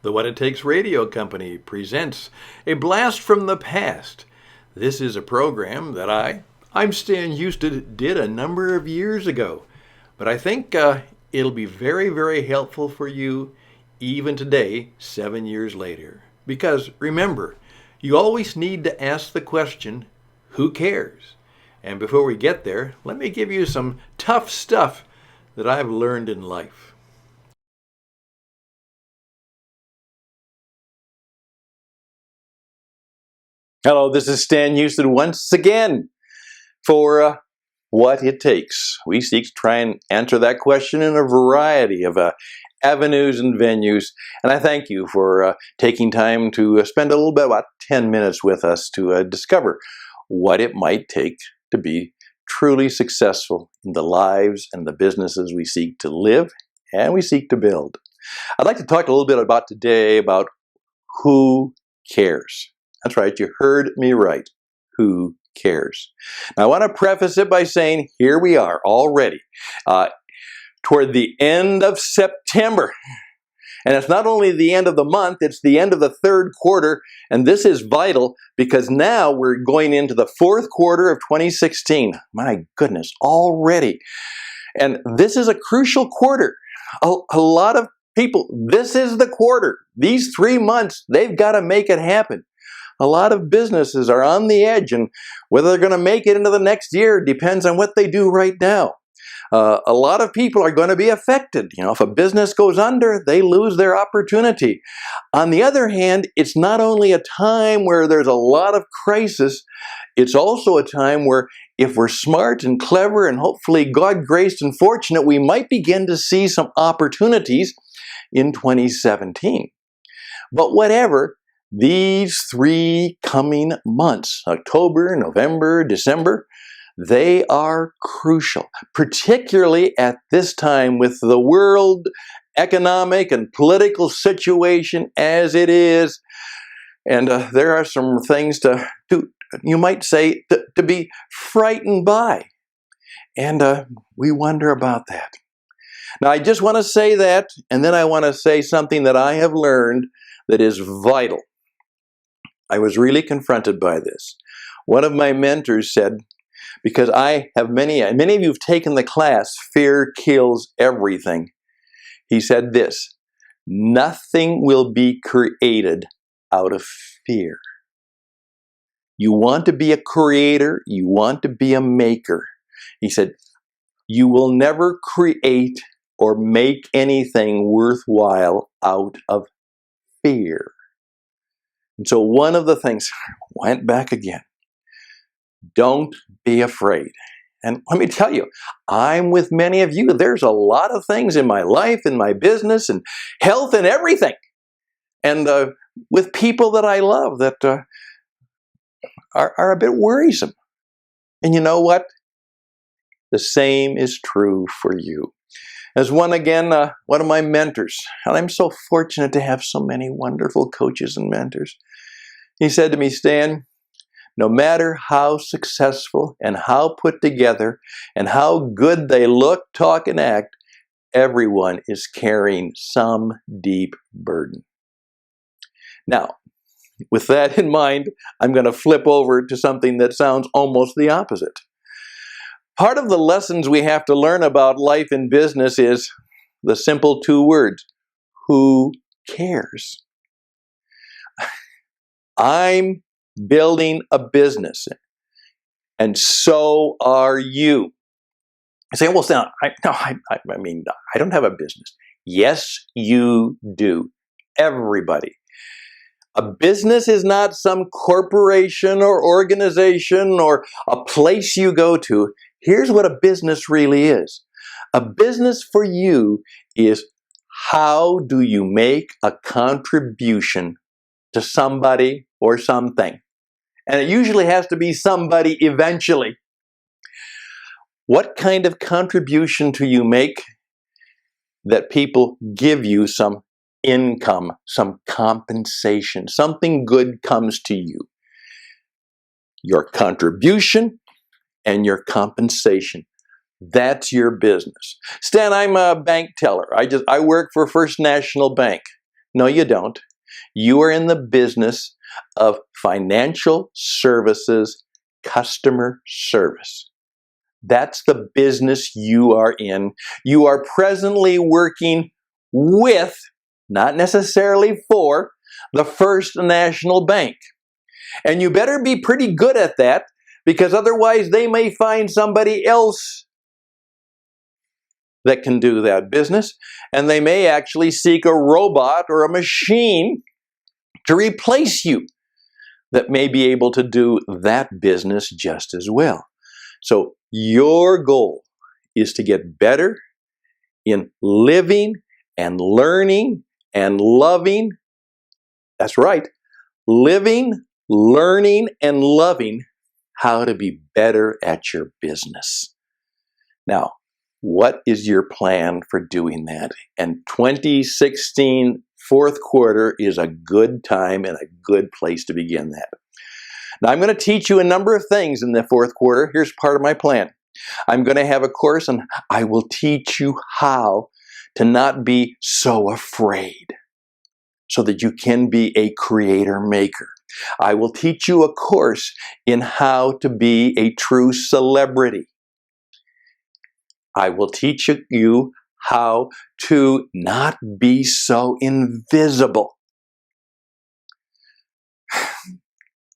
The What It Takes Radio Company presents A Blast from the Past. This is a program that I'm Stan Houston, did a number of years ago. But I think it'll be very, very helpful for you even today, 7 years later. Because remember, you always need to ask the question, who cares? And before we get there, let me give you some tough stuff that I've learned in life. Hello, this is Stan Houston once again for What It Takes. We seek to try and answer that question in a variety of avenues and venues. And I thank you for taking time to spend a little bit, about 10 minutes with us to discover what it might take to be truly successful in the lives and the businesses we seek to live and we seek to build. I'd like to talk a little bit about today about who cares. That's right, you heard me right. Who cares? Now, I want to preface it by saying here we are already toward the end of September. And it's not only the end of the month, it's the end of the third quarter. And this is vital because now we're going into the fourth quarter of 2016. My goodness, already. And this is a crucial quarter. A lot of people, this is the quarter. These 3 months, they've got to make it happen. A lot of businesses are on the edge, and whether they're going to make it into the next year depends on what they do right now. A lot of people are going to be affected. You know, if a business goes under, they lose their opportunity. On the other hand, it's not only a time where there's a lot of crisis, it's also a time where if we're smart and clever and hopefully God-graced and fortunate, we might begin to see some opportunities in 2017. But whatever, these 3 coming months, October, November, December, they are crucial, particularly at this time with the world economic and political situation as it is. And there are some things you might say, to be frightened by. And we wonder about that. Now, I just want to say that, and then I want to say something that I have learned that is vital. I was really confronted by this. One of my mentors said, because I have many of you have taken the class, Fear Kills Everything. He said this, nothing will be created out of fear. You want to be a creator, you want to be a maker. He said, you will never create or make anything worthwhile out of fear. And so one of the things, went back again, don't be afraid. And let me tell you, I'm with many of you. There's a lot of things in my life, in my business, and health and everything. And with people that I love that are a bit worrisome. And you know what? The same is true for you. As one of my mentors, and I'm so fortunate to have so many wonderful coaches and mentors, he said to me, Stan, no matter how successful and how put together and how good they look, talk, and act, everyone is carrying some deep burden. Now, with that in mind, I'm going to flip over to something that sounds almost the opposite. Part of the lessons we have to learn about life and business is the simple 2 words, who cares? I'm building a business, and so are you. I say, well, Stan, I don't have a business. Yes, you do. Everybody. A business is not some corporation or organization or a place you go to. Here's what a business really is. A business for you is how do you make a contribution to somebody or something. And it usually has to be somebody eventually. What kind of contribution do you make that people give you some income, some compensation, something good comes to you? Your contribution and your compensation. That's your business. Stan, I'm a bank teller. I work for First National Bank. No, you don't. You are in the business of financial services, customer service. That's the business you are in. You are presently working with, not necessarily for, the First National Bank. And you better be pretty good at that, because otherwise they may find somebody else that can do that business, and they may actually seek a robot or a machine to replace you that may be able to do that business just as well. So your goal is to get better in living and learning and loving. That's right. Living, learning, and loving how to be better at your business. Now, what is your plan for doing that? And 2016 fourth quarter is a good time and a good place to begin that. Now, I'm going to teach you a number of things in the fourth quarter. Here's part of my plan. I'm going to have a course, and I will teach you how to not be so afraid so that you can be a creator maker. I will teach you a course in how to be a true celebrity. I will teach you how to not be so invisible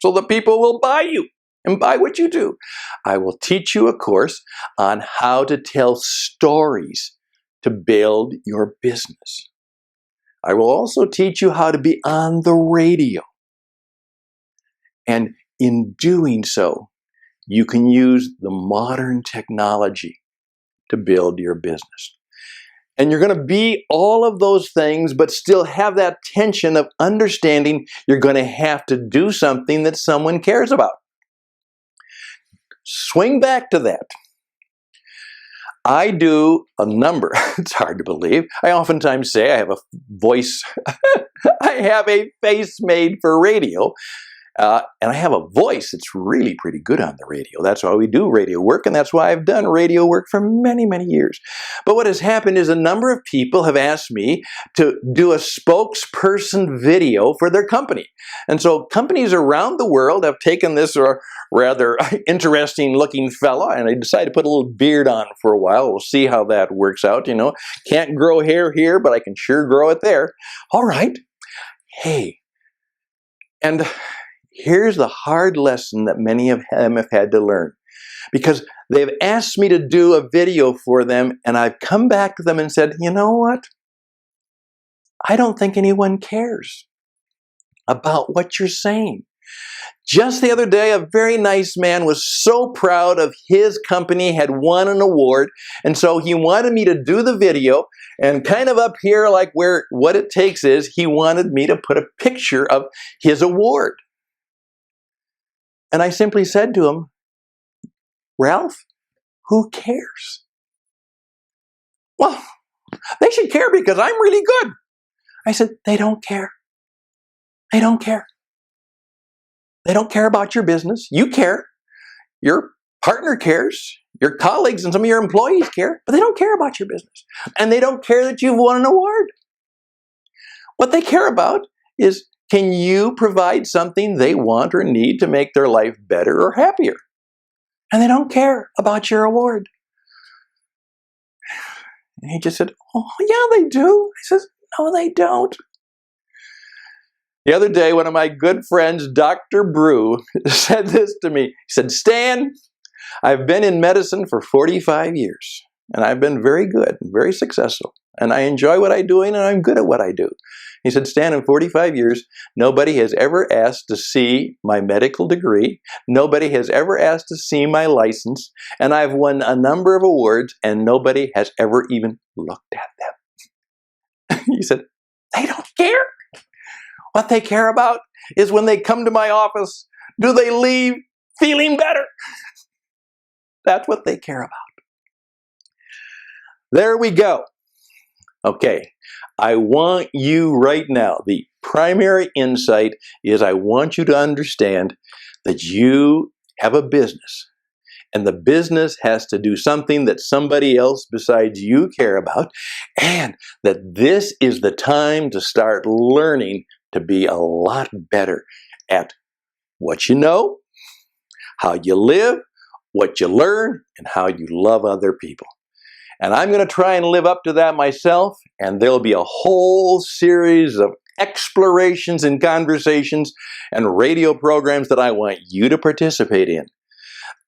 so that people will buy you and buy what you do. I will teach you a course on how to tell stories to build your business. I will also teach you how to be on the radio. And in doing so, you can use the modern technology to build your business. And you're going to be all of those things, but still have that tension of understanding you're going to have to do something that someone cares about. Swing back to that. I do a number, it's hard to believe. I oftentimes say I have a voice, I have a face made for radio. And I have a voice that's really pretty good on the radio. That's why we do radio work, and that's why I've done radio work for many, many years. But what has happened is a number of people have asked me to do a spokesperson video for their company. And so companies around the world have taken this rather interesting looking fella, and I decided to put a little beard on for a while. We'll see how that works out, you know. Can't grow hair here, but I can sure grow it there. All right. Hey. And here's the hard lesson that many of them have had to learn, because they've asked me to do a video for them, and I've come back to them and said, you know what? I don't think anyone cares about what you're saying. Just the other day, a very nice man was so proud of his company had won an award, and so he wanted me to do the video, and kind of up here, like where what it takes is, he wanted me to put a picture of his award. And I simply said to him, Ralph, who cares? Well, they should care because I'm really good. I said, they don't care. They don't care. They don't care about your business. You care. Your partner cares. Your colleagues and some of your employees care, but they don't care about your business. And they don't care that you've won an award. What they care about is, can you provide something they want or need to make their life better or happier? And they don't care about your award. And he just said, oh, yeah, they do. I said, no, they don't. The other day, one of my good friends, Dr. Brew, said this to me. He said, Stan, I've been in medicine for 45 years, and I've been very good and very successful, and I enjoy what I'm doing, and I'm good at what I do. He said, Stan, in 45 years, nobody has ever asked to see my medical degree. Nobody has ever asked to see my license. And I've won a number of awards, and nobody has ever even looked at them. He said, they don't care. What they care about is when they come to my office, do they leave feeling better? That's what they care about. There we go. Okay, I want you right now, the primary insight is I want you to understand that you have a business, And the business has to do something that somebody else besides you care about, and that this is the time to start learning to be a lot better at what you know, how you live, what you learn, and how you love other people. And I'm going to try and live up to that myself, and there'll be a whole series of explorations and conversations and radio programs that I want you to participate in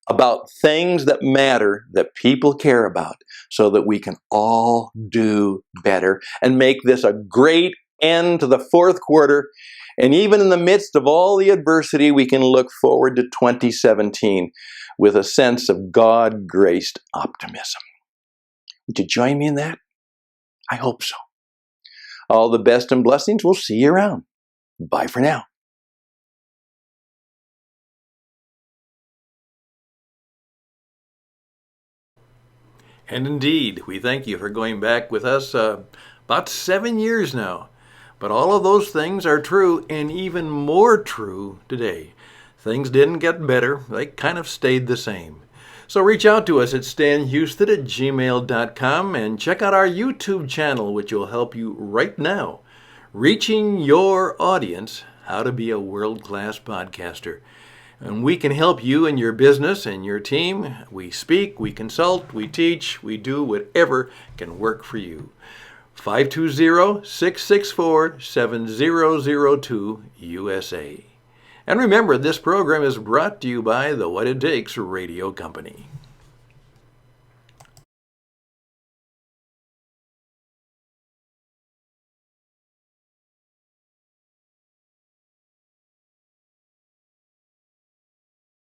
about things that matter, that people care about, so that we can all do better and make this a great end to the fourth quarter. And even in the midst of all the adversity, we can look forward to 2017 with a sense of God-graced optimism. Would you join me in that? I hope so. All the best and blessings. We'll see you around. Bye for now. And indeed, we thank you for going back with us about 7 years now. But all of those things are true, and even more true today. Things didn't get better. They kind of stayed the same. So reach out to us at stanhouston@gmail.com and check out our YouTube channel, which will help you right now reaching your audience how to be a world-class podcaster. And we can help you in your business and your team. We speak, we consult, we teach, we do whatever can work for you. 520-664-7002 USA. And remember, this program is brought to you by the What It Takes Radio Company.